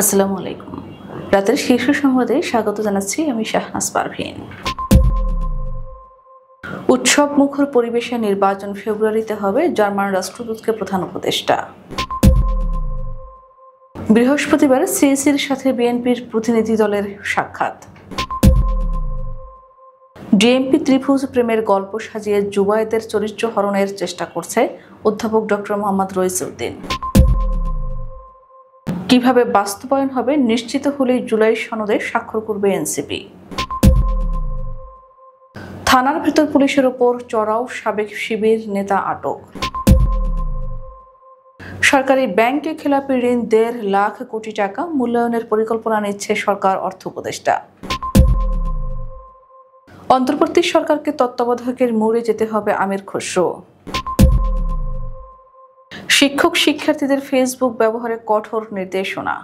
আসসালামু আলাইকুম। রাতের শীর্ষ সংবাদে স্বাগত জানাচ্ছি আমি শাহনাজ পারভীন। উৎসব মুখর পরিবেশে নির্বাচন ফেব্রুয়ারিতে হবে, জার্মান রাষ্ট্রদূতকে প্রধান উপদেষ্টা। বৃহস্পতিবার সিইসির সাথে বিএনপির প্রতিনিধি দলের সাক্ষাৎ। ডিএমপি ত্রিভুজ প্রেমের গল্প সাজিয়ে যুবায়েদের চরিত্র হরণের চেষ্টা করছে অধ্যাপক ডক্টর মোহাম্মদ রইস উদ্দিন। কিভাবে বাস্তবায়ন হবে নিশ্চিত হলেই জুলাই সনদে স্বাক্ষর করবে এনসিপি। থানার ভেতর পুলিশের ওপর চড়াও, সাবেক শিবির নেতা আটক। সরকারি ব্যাংকে খেলাপি ঋণ ১.৫ লাখ কোটি টাকা মূল্যায়নের পরিকল্পনা নিচ্ছে সরকার অর্থ উপদেষ্টা। অন্তর্বর্তী সরকারকে তত্ত্বাবধায়কের মোড়ে যেতে হবে আমির খসরু। শিক্ষক শিক্ষার্থীদের ফেসবুক ব্যবহারে কঠোর নির্দেশনা।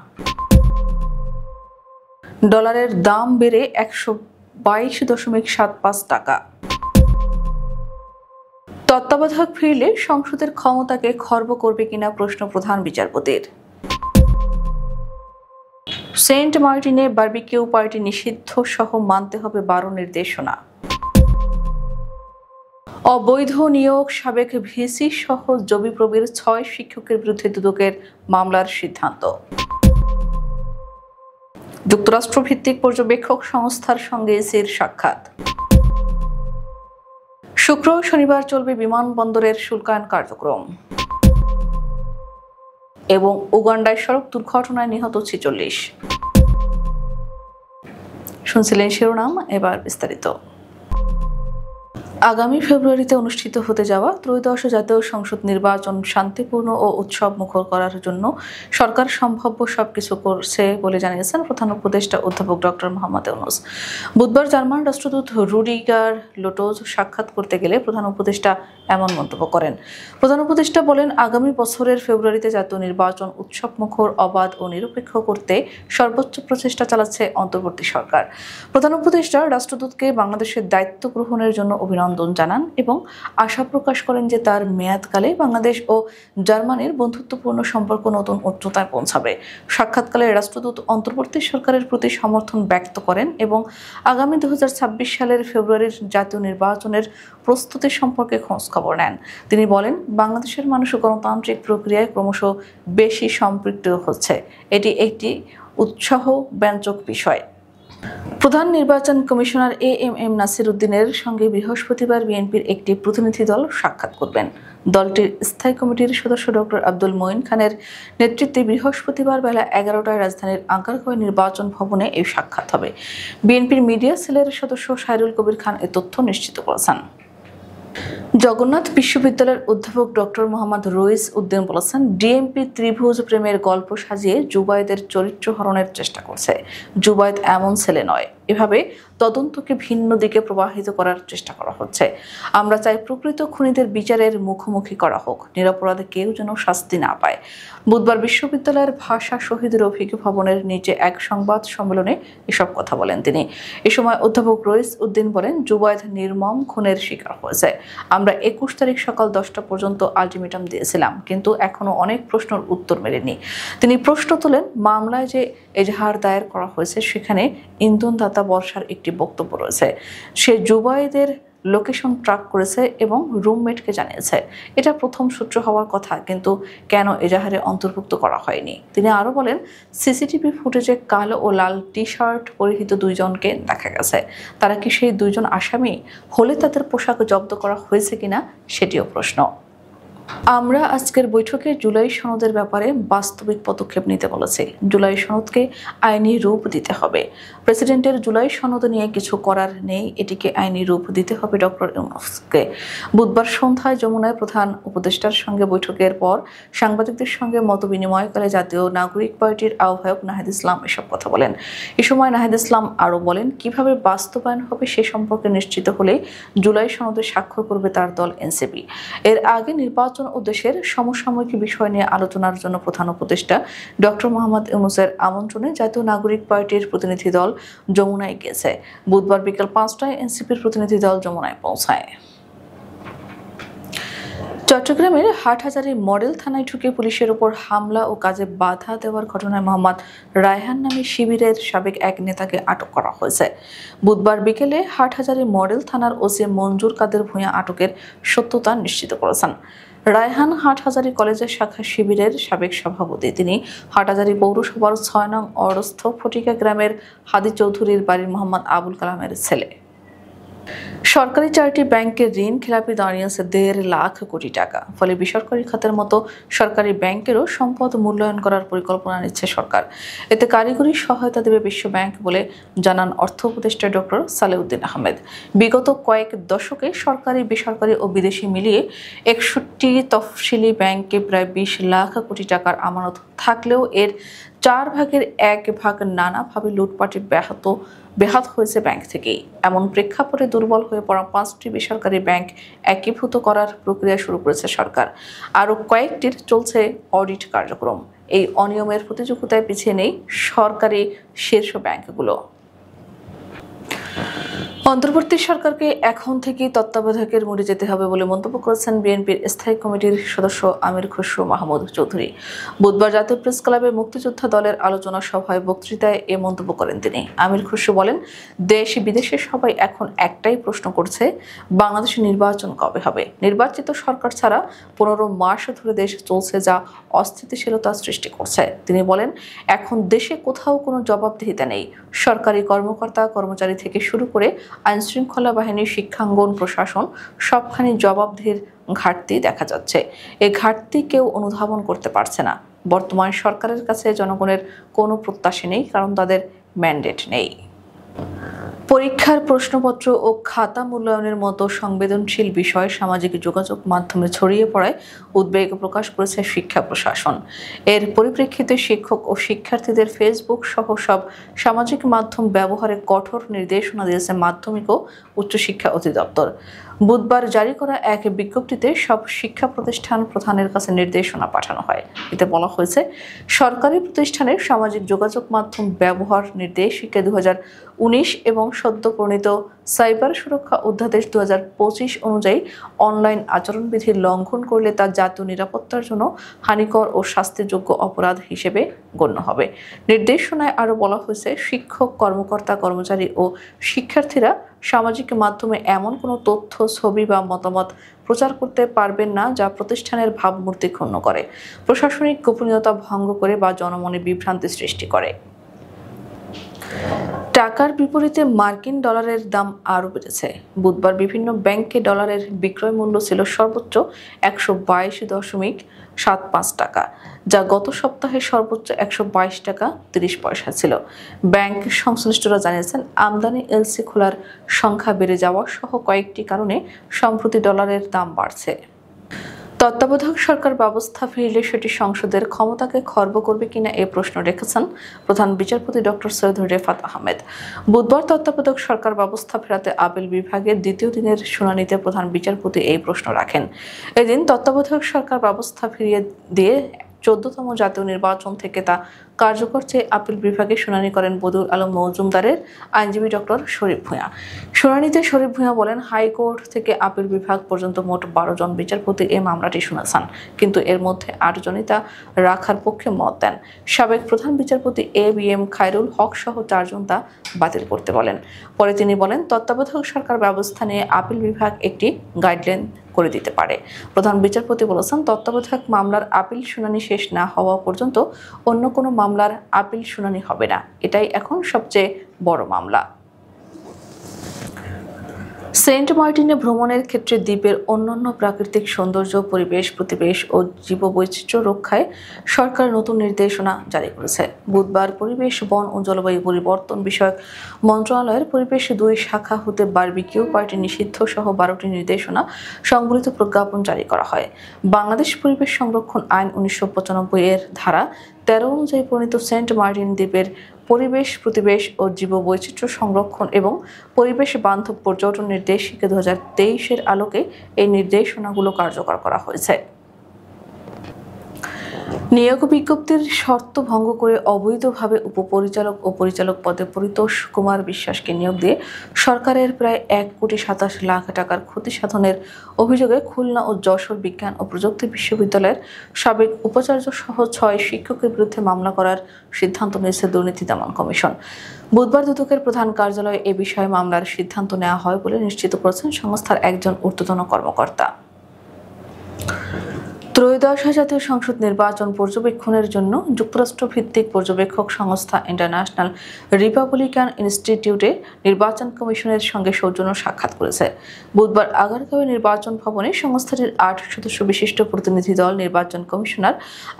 ডলারের দাম বেড়ে ১২২.৭৫ টাকা। তত্ত্বাবধায়ক ফিরলে সংসদের ক্ষমতাকে খর্ব করবে কিনা প্রশ্ন প্রধান বিচারপতির। সেন্ট মার্টিনে বারবিকিউ পার্টি নিষিদ্ধ সহ মানতে হবে ১২ নির্দেশনা। অবৈধ নিয়োগ, সাবেক ভিসি সহ জবিপ্রবির ৬ শিক্ষকের বিরুদ্ধে দুদকের মামলার সিদ্ধান্ত। যুক্তরাষ্ট্রভিত্তিক পর্যবেক্ষক সংস্থার সঙ্গে ইসির সাক্ষাৎ। শুক্র শনিবার চলবে বিমানবন্দরের শুল্কায়ন কার্যক্রম। এবং উগান্ডায় সড়ক দুর্ঘটনায় নিহত ৪৬। শুনছিলেন শিরোনাম, এবার বিস্তারিত। আগামী ফেব্রুয়ারিতে অনুষ্ঠিত হতে যাওয়া ত্রয়োদশ জাতীয় সংসদ নির্বাচন শান্তিপূর্ণ ও উৎসব মুখর করার জন্য সরকার সম্ভাব্য সবকিছু করছে বলে জানিয়েছেন প্রধান উপদেষ্টা অধ্যাপক ডক্টর মোহাম্মদ ইউনূস। বুধবার জার্মান রাষ্ট্রদূত রুডিগার লোটোজ সাক্ষাৎ করতে গেলে প্রধান উপদেষ্টা এমন মন্তব্য করেন। প্রধান উপদেষ্টা বলেন, আগামী বছরের ফেব্রুয়ারিতে জাতীয় নির্বাচন উৎসব মুখর, অবাধ ও নিরপেক্ষ করতে সর্বোচ্চ প্রচেষ্টা চালাচ্ছে অন্তর্বর্তী সরকার। প্রধান উপদেষ্টা রাষ্ট্রদূতকে বাংলাদেশের দায়িত্ব গ্রহণের জন্য অভিনন্দন জানান এবং আশা প্রকাশ করেন যে তার মেয়াদকালে বাংলাদেশ ও জার্মানির বন্ধুত্বপূর্ণ সম্পর্ক নতুন উচ্চতায় পৌঁছাবে। সাক্ষাৎকালে রাষ্ট্রদূত অন্তর্বর্তী সরকারের প্রতি সমর্থন ব্যক্ত করেন এবং আগামী ২০২৬ সালের ফেব্রুয়ারির জাতীয় নির্বাচনের প্রস্তুতি সম্পর্কে খোঁজ খবর নেন। তিনি বলেন, বাংলাদেশের মানুষ গণতান্ত্রিক প্রক্রিয়ায় ক্রমশ বেশি সম্পৃক্ত হচ্ছে। এটি একটি উৎসাহব্যঞ্জক বিষয়। প্রধান নির্বাচন কমিশনার এএমএম নাসির উদ্দিনের সঙ্গে বৃহস্পতিবার বিএনপির একটি প্রতিনিধি দল সাক্ষাৎ করবেন। দলটির স্থায়ী কমিটির সদস্য ডক্টর আব্দুল মঈন খানের নেতৃত্বে বৃহস্পতিবার বেলা ১১টায় রাজধানীর আগারগাঁও নির্বাচন ভবনে এই সাক্ষাৎ হবে। বিএনপির মিডিয়া সেলের সদস্য সাইরুল কবির খান এ তথ্য নিশ্চিত করেছেন। জগন্নাথ বিশ্ববিদ্যালয়ের অধ্যাপক ডক্টর মোহাম্মদ রইস উদ্দিন বলেছেন, ডিএমপি ত্রিভুজ প্রেমের গল্প সাজিয়ে যুবায়েদের চরিত্র হরণের চেষ্টা করছে। যুবায়েদ এমন ছেলে নয়। এভাবে তদন্তকে ভিন্ন দিকে প্রবাহিত করার চেষ্টা করা হচ্ছে। আমরা চাই প্রকৃত খুনিদের বিচারের মুখোমুখি করা হোক, নিরপরাধে কেউ যেন শাস্তি না পায়। বুধবার বিশ্ববিদ্যালয়ের ভাষা শহীদ রফিক ভবনের নিচে এক সংবাদ সম্মেলনে এসব কথা বলেন তিনি। এ সময় অধ্যাপক রইস উদ্দিন বলেন, যুবায়েদ নির্মম খুনের শিকার হয়েছে। আমরা ২১ তারিখ সকাল ১০টা পর্যন্ত আলটিমেটাম দিয়েছিলাম, কিন্তু এখনো অনেক প্রশ্নের উত্তর মেলেনি। তিনি প্রশ্ন তোলেন, মামলায় যে এজাহার দায়ের করা হয়েছে সেখানে ইন্ধনদাতা বর্ষার একটি বক্তব্য রয়েছে। সে যুবায়েদের লোকেশন ট্র্যাক করেছে এবং রুমমেটকে জানিয়েছে। এটা প্রথম সূত্র হওয়ার কথা, কিন্তু কেন এজাহারে অন্তর্ভুক্ত করা হয়নি? তিনি আরও বলেন, সিসিটিভি ফুটেজে কালো ও লাল টি শার্ট পরিহিত ২ জনকে দেখা গেছে। তারা কি সেই ২ জন আসামি হলে তাদের পোশাক জব্দ করা হয়েছে কিনা সেটিও প্রশ্ন। আমরা আজকের বৈঠকে জুলাই সনদের ব্যাপারে বাস্তবিক পদক্ষেপ নিতে বলেছি। জুলাই সনদকে আইনি রূপ দিতে হবে। প্রেসিডেন্টের জুলাই সনদ নিয়ে কিছু করার নেই, এটিকে আইনি রূপ দিতে হবে ডক্টর ইউনূসকে। বুধবার সন্ধ্যায় যমুনায় প্রধান উপদেষ্টার সঙ্গে বৈঠকের পর সাংবাদিকদের সঙ্গে মতবিনিময়কালে জাতীয় নাগরিক পার্টির আহ্বায়ক নাহিদ ইসলাম এসব কথা বলেন। এ সময় নাহিদ ইসলাম আরও বলেন, কিভাবে বাস্তবায়ন হবে সে সম্পর্কে নিশ্চিত হলে জুলাই সনদে স্বাক্ষর করবে তার দল এনসিপি। এর আগে নির্বাচন ও দেশের সমসাময়িক বিষয় নিয়ে আলোচনার জন্য প্রধান উপদেষ্টা ডক্টর মোহাম্মদ ইউনূসের আমন্ত্রণে জাতীয় নাগরিক পার্টির প্রতিনিধি দল যমুনায় গেছে। বুধবার বিকেল ৫টায় এনসিপির প্রতিনিধি দল যমুনায় পৌঁছায়। চট্টগ্রামের হাটহাজারী মডেল থানায় ঢুকে পুলিশের উপর হামলা ও কাজে বাধা দেওয়ার ঘটনায় মোহাম্মদ রায়হান নামে শিবিরের সাবেক এক নেতাকে আটক করা হয়েছে। বুধবার বিকেলে হাটহাজারী মডেল থানার ওসি মঞ্জুর কাদের ভূঁইয়া আটকের সত্যতা নিশ্চিত করেছেন। রায়হান হাটহাজারী কলেজের শাখা শিবিরের সাবেক সভাপতি। তিনি হাটহাজারী পৌরসভার ৬ নং অরস্থ ফটিকা গ্রামের হাদি চৌধুরীর বাড়ির মোহাম্মদ আবুল কালামের ছেলে। সরকারি 4টি ব্যাংকের ঋণ খেলাপি দাঁড়িয়েছে 1.5 লাখ কোটি টাকা। ফলে বেসরকারি খাতের মতো সরকারি ব্যাংকেরও সম্পদ মূল্যায়ন করার পরিকল্পনা নিচ্ছে সরকার। এতে কারিগরি সহায়তা দেবে বিশ্ব ব্যাংক বলে জানান অর্থ উপদেষ্টা ডক্টর সালেউদ্দিন আহমেদ। বিগত কয়েক দশকে সরকারি, বেসরকারি ও বিদেশি মিলিয়ে 61টি তফসিলি ব্যাংকে প্রায় 20 লাখ কোটি টাকার আমানত থাকলেও এর 4 ভাগের 1 ভাগ নানাভাবে লুটপাটে বেহাত হয়েছে ব্যাংক থেকেই। এমন প্রেক্ষাপটে দুর্বল হয়ে পড়া 5টি বেসরকারি ব্যাংক একীভূত করার প্রক্রিয়া শুরু করেছে সরকার। আরও কয়েকটির চলছে অডিট কার্যক্রম। এই অনিয়মের প্রতিযোগিতায় পিছিয়ে নেই সরকারি শীর্ষ ব্যাংকগুলো। অন্তর্বর্তী সরকারকে এখন থেকেই তত্ত্বাবধায়কের মোড়ে যেতে হবে বলে মন্তব্য করেছেন বিএনপির স্থায়ী কমিটির সদস্য আমির খসরু মাহমুদ চৌধুরী। বুধবার জাতীয় প্রেস ক্লাবে মুক্তিযোদ্ধা দলের আলোচনা সভায় বক্তৃতায় এ মন্তব্য করেন তিনি। আমির খসরু বলেন, দেশ বিদেশে সবাই এখন একটাই প্রশ্ন করছে, বাংলাদেশে নির্বাচন কবে হবে? নির্বাচিত সরকার ছাড়া 15 মাস ধরে দেশ চলছে, যা অস্থিতিশীলতা সৃষ্টি করছে। তিনি বলেন, এখন দেশে কোথাও কোনো জবাবদিহিতা নেই। সরকারি কর্মকর্তা কর্মচারী থেকে শুরু করে আইনশৃঙ্খলা বাহিনী, শিক্ষাঙ্গন, প্রশাসন সবখানি জবাবদিহির ঘাটতি দেখা যাচ্ছে। এই ঘাটতি কেউ অনুধাবন করতে পারছে না। বর্তমান সরকারের কাছে জনগণের কোনো প্রত্যাশা নেই, কারণ তাদের ম্যান্ডেট নেই। পরীক্ষার প্রশ্নপত্র ও খাতা মূল্যায়নের মতো সংবেদনশীল বিষয় সামাজিক যোগাযোগ মাধ্যমে ছড়িয়ে পড়ায় উদ্বেগ প্রকাশ করেছে শিক্ষা প্রশাসন। এর পরিপ্রেক্ষিতে শিক্ষক ও শিক্ষার্থীদের ফেসবুক সহ সব সামাজিক মাধ্যম ব্যবহারে কঠোর নির্দেশনা দিয়েছে মাধ্যমিক ও উচ্চশিক্ষা অধিদপ্তর। বুধবার জারি করা এক বিজ্ঞপ্তিতে সব শিক্ষা প্রতিষ্ঠান প্রধানের কাছে নির্দেশনা পাঠানো হয়। এতে বলা হয়েছে, সরকারি প্রতিষ্ঠানের সামাজিক যোগাযোগ মাধ্যম ব্যবহার নির্দেশিকা 2019 এবং সদ্য প্রণীত সাইবার সুরক্ষা অধ্যাদেশ 2025 অনুযায়ী অনলাইন আচরণবিধি লঙ্ঘন করলে তা জাতীয় নিরাপত্তার জন্য হানিকর ও শাস্তিযোগ্য অপরাধ হিসেবে গণ্য হবে। নির্দেশনায় আরও বলা হয়েছে, শিক্ষক, কর্মকর্তা, কর্মচারী ও শিক্ষার্থীরা সামাজিক মাধ্যমে এমন কোনো তথ্য, ছবি বা মতামত প্রচার করতে পারবেন না যা প্রতিষ্ঠানের ভাবমূর্তি ক্ষুণ্ণ করে, প্রশাসনিক গোপনীয়তা ভঙ্গ করে বা জনমনে বিভ্রান্তি সৃষ্টি করে। টাকার বিপরীতে মার্কিন ডলারের দাম আরও বেড়েছে। বুধবার বিভিন্ন ব্যাংকে ডলারের বিক্রয় মূল্য ছিল সর্বোচ্চ 122.75 টাকা, যা গত সপ্তাহে সর্বোচ্চ 122 টাকা 30 পয়সা ছিল। ব্যাংক সংশ্লিষ্টরা জানিয়েছেন, আমদানি এলসি খোলার সংখ্যা বেড়ে যাওয়া সহ কয়েকটি কারণে সম্প্রতি ডলারের দাম বাড়ছে। তত্ত্বাবধায়ক সরকার ব্যবস্থা ফিরলে সেটি সংসদের ক্ষমতাকে খর্ব করবে কিনা এ প্রশ্ন রেখেছেন প্রধান বিচারপতি ডক্টর সৈয়দ রেফাত আহমেদ। বুধবার তত্ত্বাবধায়ক সরকার ব্যবস্থা ফেরাতে আপিল বিভাগের দ্বিতীয় দিনের শুনানিতে প্রধান বিচারপতি এই প্রশ্ন রাখেন। এদিন তত্ত্বাবধায়ক সরকার ব্যবস্থা ফিরিয়ে দিয়ে 14তম জাতীয় নির্বাচন থেকে তা কার্যকর চেয়ে আপিল বিভাগে শুনানি করেন বদিউল আলম মজুমদারের আইনজীবী ডক্টর শরীফ ভূঁইয়া। শুনানিতে শরীফ ভূঁইয়া বলেন, হাইকোর্ট থেকে আপিল বিভাগ পর্যন্ত মোট 12 জন বিচারপতি এই মামলাটি শুনেছেন, কিন্তু এর মধ্যে 8 জনই তা রাখার পক্ষে মত দেন। সাবেক প্রধান বিচারপতি ABM খায়রুল হক সহ 4 জন তা বাতিল করতে বলেন। পরে তিনি বলেন, তত্ত্বাবধায়ক সরকার ব্যবস্থা নিয়ে আপিল বিভাগ একটি গাইডলাইন করে দিতে পারে। প্রধান বিচারপতি বলেছেন, তত্ত্বাবধায়ক মামলার আপিল শুনানি শেষ না হওয়া পর্যন্ত অন্য কোনো মামলার আপিল শুনানি হবে না। এটাই এখন সবচেয়ে বড় মামলা। সেন্ট মার্টিনে ভ্রমণের ক্ষেত্রে দ্বীপের অন্যান্য প্রাকৃতিক সৌন্দর্য, পরিবেশ, প্রতিবেশ ও জীববৈচিত্র্য রক্ষায় সরকার নতুন নির্দেশনা জারি করেছে। বুধবার পরিবেশ, বন ও জলবায়ু পরিবর্তন বিষয়ক মন্ত্রণালয়ের পরিবেশ 2 শাখা হতে বারবিকিউ পার্টি নিষিদ্ধ সহ 12টি নির্দেশনা সংবলিত প্রজ্ঞাপন জারি করা হয়। বাংলাদেশ পরিবেশ সংরক্ষণ আইন 1995 এর ধারা 13 অনুযায়ী প্রণীত সেন্ট মার্টিন দ্বীপের পরিবেশ, প্রতিবেশ ও জীববৈচিত্র্য সংরক্ষণ এবং পরিবেশ বান্ধব পর্যটন নির্দেশিকা 2023 এর আলোকে এই নির্দেশনাগুলো কার্যকর করা হয়েছে। নিয়োগ বিজ্ঞপ্তির শর্ত ভঙ্গ করে অবৈধভাবে উপপরিচালক ও পরিচালক পদে পরিতোষ কুমার বিশ্বাসকে নিয়োগ দিয়ে সরকারের প্রায় 1,27,00,000 টাকার ক্ষতি সাধনের অভিযোগে খুলনা ও যশোর বিজ্ঞান ও প্রযুক্তি বিশ্ববিদ্যালয়ের সাবেক উপাচার্য সহ 6 শিক্ষকের বিরুদ্ধে মামলা করার সিদ্ধান্ত নিয়েছে দুর্নীতি দমন কমিশন। বুধবার দুদকের প্রধান কার্যালয়ে এ বিষয়ে মামলার সিদ্ধান্ত নেওয়া হয় বলে নিশ্চিত করেছেন সংস্থার একজন ঊর্ধ্বতন কর্মকর্তা। ত্রয়োদশ জাতীয় সংসদ নির্বাচন পর্যবেক্ষণের জন্য যুক্তরাষ্ট্র ভিত্তিক পর্যবেক্ষক সংস্থা ইন্টারন্যাশনাল রিপাবলিকান ইনস্টিটিউটে নির্বাচন কমিশনের সঙ্গে সৌজন্য সাক্ষাৎ করেছে। বুধবার আগারগাঁও নির্বাচন ভবনে সংস্থাটির 8 সদস্য বিশিষ্ট প্রতিনিধি দল নির্বাচন কমিশনার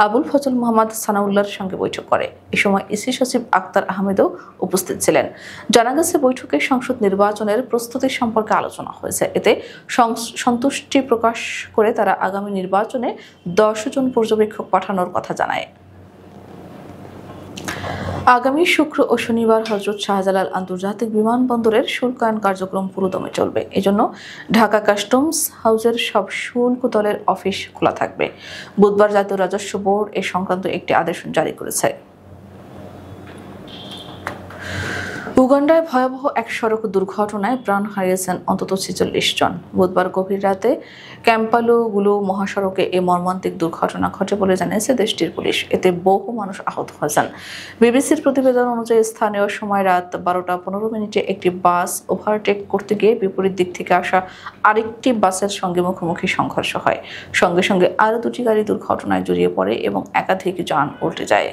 আবুল ফজল মোহাম্মদ সানাউল্লাহর সঙ্গে বৈঠক করে। এ সময় ইসি সচিব আক্তার আহমেদও উপস্থিত ছিলেন। জানা গেছে, বৈঠকে সংসদ নির্বাচনের প্রস্তুতি সম্পর্কে আলোচনা হয়েছে। এতে সন্তুষ্টি প্রকাশ করে তারা আগামী নির্বাচনে 10 জন পর্যবেক্ষক পাঠানোর কথা জানায়। আগামী শুক্র ও শনিবার হযরত শাহজালাল আন্তর্জাতিক বিমানবন্দরের শুল্কায়ন কার্যক্রম পুরোদমে চলবে। এজন্য ঢাকা কাস্টমস হাউসের সব শুল্ক দলের অফিস খোলা থাকবে। বুধবার জাতীয় রাজস্ব বোর্ড এ সংক্রান্ত একটি আদেশ জারি করেছে। উগান্ডায় ভয়াবহ এক সড়ক দুর্ঘটনায় প্রাণ হারিয়েছেন অন্তত 46 জন। বুধবার গভীর রাতে ক্যাম্পালুগুলো মহাসড়কে এই মর্মান্তিক দুর্ঘটনা ঘটে বলে জানিয়েছে দেশটির পুলিশ। এতে বহু মানুষ আহত হয়েছেন। বিবিসির প্রতিবেদন অনুযায়ী স্থানীয় সময় রাত 12:15 একটি বাস ওভারটেক করতে গিয়ে বিপরীত দিক থেকে আসা আরেকটি বাসের সঙ্গে মুখোমুখি সংঘর্ষ হয়। সঙ্গে সঙ্গে আরও 2টি গাড়ি দুর্ঘটনায় জড়িয়ে পড়ে এবং একাধিক যান উল্টে যায়।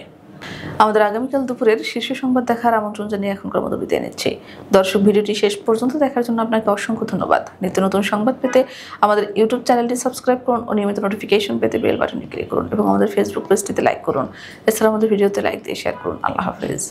আমাদের আগামীকাল দুপুরের শীর্ষ সংবাদ দেখার আমন্ত্রণ জানিয়ে এখনকার মতো বিদায় নিচ্ছি। দর্শক, ভিডিওটি শেষ পর্যন্ত দেখার জন্য আপনাকে অসংখ্য ধন্যবাদ। নিত্য নতুন সংবাদ পেতে আমাদের ইউটিউব চ্যানেলটি সাবস্ক্রাইব করুন ও নিয়মিত নোটিফিকেশন পেতে বেল বাটনে ক্লিক করুন এবং আমাদের ফেসবুক পেজটিতে লাইক করুন। এছাড়া আমাদের ভিডিওতে লাইক দিয়ে শেয়ার করুন। আল্লাহ হাফেজ।